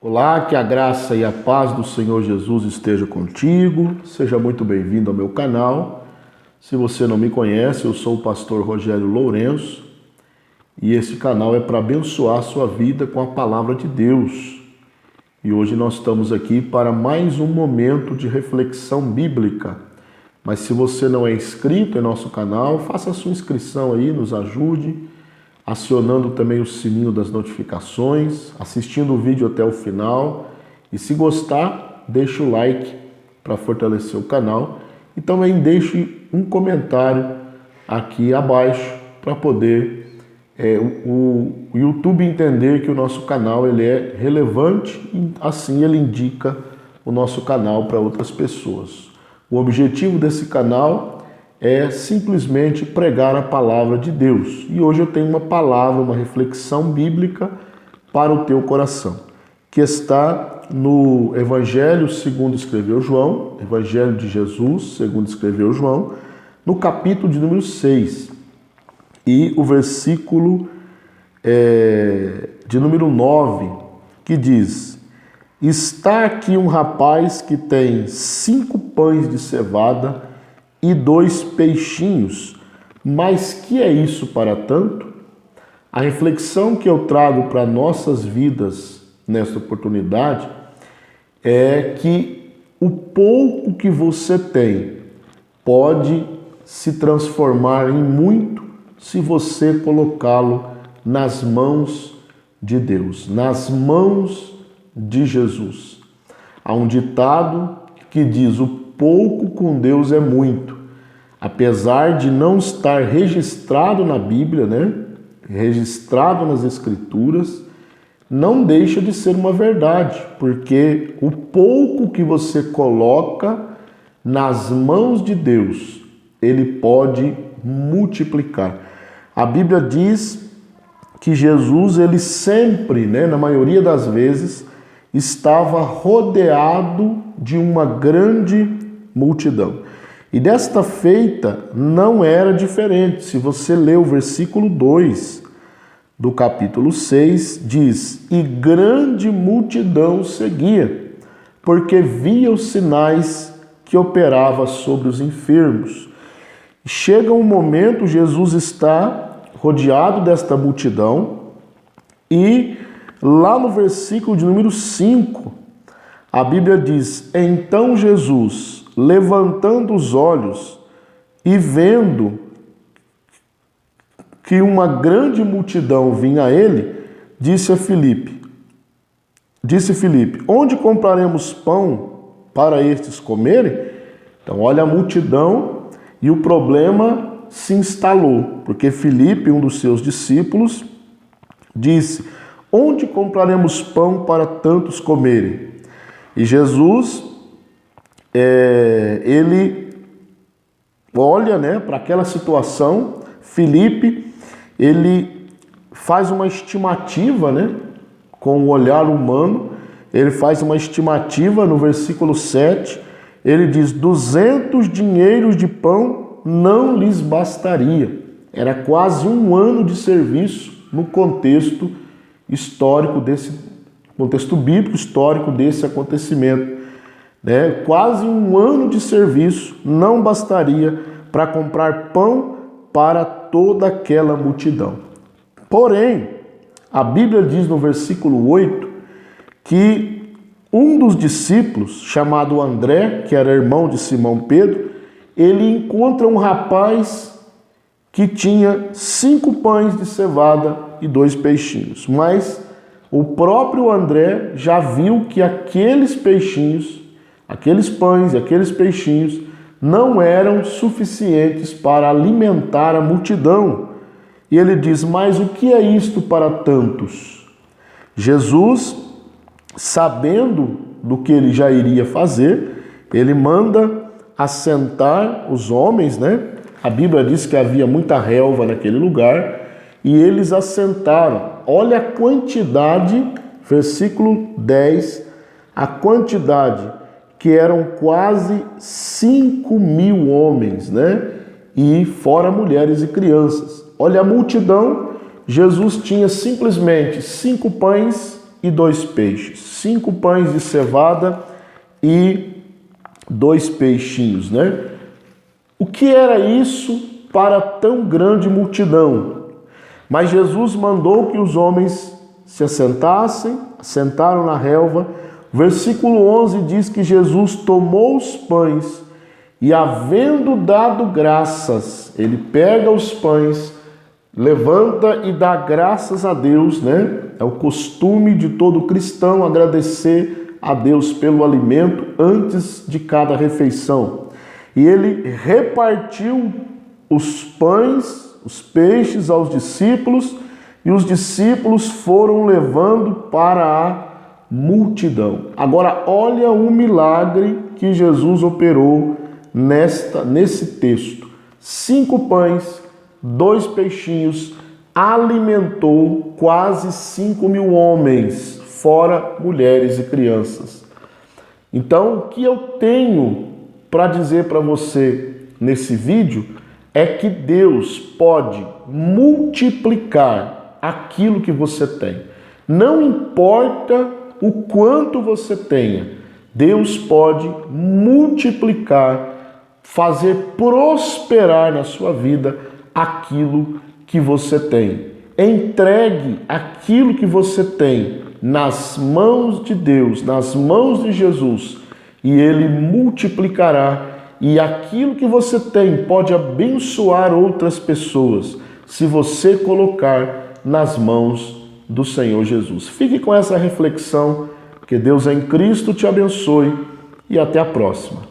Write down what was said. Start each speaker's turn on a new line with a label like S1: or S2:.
S1: Olá, que a graça e a paz do Senhor Jesus esteja contigo. Seja muito bem-vindo ao meu canal. Se você não me conhece, eu sou o pastor Rogério Lourenço e esse canal é para abençoar a sua vida com a palavra de Deus. E hoje nós estamos aqui para mais um momento de reflexão bíblica. Mas se você não é inscrito em nosso canal, faça a sua inscrição aí, nos ajude, acionando também o sininho das notificações, assistindo o vídeo até o final. E se gostar, deixe o like para fortalecer o canal. E também deixe um comentário aqui abaixo para poder o YouTube entender que o nosso canal ele é relevante e assim ele indica o nosso canal para outras pessoas. O objetivo desse canal é simplesmente pregar a palavra de Deus. E hoje eu tenho uma palavra, uma reflexão bíblica para o teu coração, que está no Evangelho segundo escreveu João, Evangelho de Jesus segundo escreveu João, no capítulo de número 6, e o versículo de número 9, que diz: está aqui um rapaz que tem 5 pães de cevada e 2 peixinhos, mas que é isso para tanto? A reflexão que eu trago para nossas vidas nesta oportunidade é que o pouco que você tem pode se transformar em muito se você colocá-lo nas mãos de Deus, nas mãos de Jesus. Há um ditado que diz: o pouco com Deus é muito. Apesar de não estar registrado na Bíblia, registrado nas Escrituras, não deixa de ser uma verdade, porque o pouco que você coloca nas mãos de Deus, ele pode multiplicar. A Bíblia diz que Jesus, ele sempre, na maioria das vezes, estava rodeado de uma grande multidão. E desta feita não era diferente. Se você ler o versículo 2 do capítulo 6, diz: e grande multidão seguia, porque via os sinais que operava sobre os enfermos. Chega um momento, Jesus está rodeado desta multidão, e lá no versículo de número 5, a Bíblia diz: então Jesus, levantando os olhos e vendo que uma grande multidão vinha a ele, disse Filipe, onde compraremos pão para estes comerem? Então olha a multidão e o problema se instalou, porque Filipe, um dos seus discípulos, disse: onde compraremos pão para tantos comerem? E Jesus, ele olha para aquela situação. Filipe, ele faz uma estimativa, com o olhar humano, ele faz uma estimativa no versículo 7, ele diz: 200 dinheiros de pão não lhes bastaria. Era quase um ano de serviço no contexto histórico contexto bíblico histórico desse acontecimento. Quase um ano de serviço não bastaria para comprar pão para toda aquela multidão. Porém, a Bíblia diz no versículo 8 que um dos discípulos, chamado André, que era irmão de Simão Pedro, ele encontra um rapaz que tinha 5 pães de cevada e 2 peixinhos. Mas o próprio André já viu que aqueles peixinhos, aqueles pães e aqueles peixinhos não eram suficientes para alimentar a multidão. E ele diz: mas o que é isto para tantos? Jesus, sabendo do que ele já iria fazer, ele manda assentar os homens, A Bíblia diz que havia muita relva naquele lugar, e eles assentaram. Olha a quantidade, versículo 10, a quantidade, que eram quase 5.000 homens, E fora mulheres e crianças. Olha a multidão. Jesus tinha simplesmente 5 pães e 2 peixes. 5 pães de cevada e 2 peixinhos, né? O que era isso para tão grande multidão? Mas Jesus mandou que os homens se assentassem, sentaram na relva. Versículo 11 diz que Jesus tomou os pães e, havendo dado graças, ele pega os pães, levanta e dá graças a Deus, né? É o costume de todo cristão agradecer a Deus pelo alimento antes de cada refeição. E ele repartiu os pães, os peixes aos discípulos, e os discípulos foram levando para a multidão. Agora, olha o milagre que Jesus operou nesse texto. 5 pães, 2 peixinhos, alimentou quase 5.000 homens, fora mulheres e crianças. Então, o que eu tenho para dizer para você nesse vídeo é que Deus pode multiplicar aquilo que você tem. Não importa o quanto você tenha, Deus pode multiplicar, fazer prosperar na sua vida aquilo que você tem. Entregue aquilo que você tem nas mãos de Deus, nas mãos de Jesus, e Ele multiplicará. E aquilo que você tem pode abençoar outras pessoas, se você colocar nas mãos do Senhor Jesus. Fique com essa reflexão, que Deus em Cristo te abençoe e até a próxima.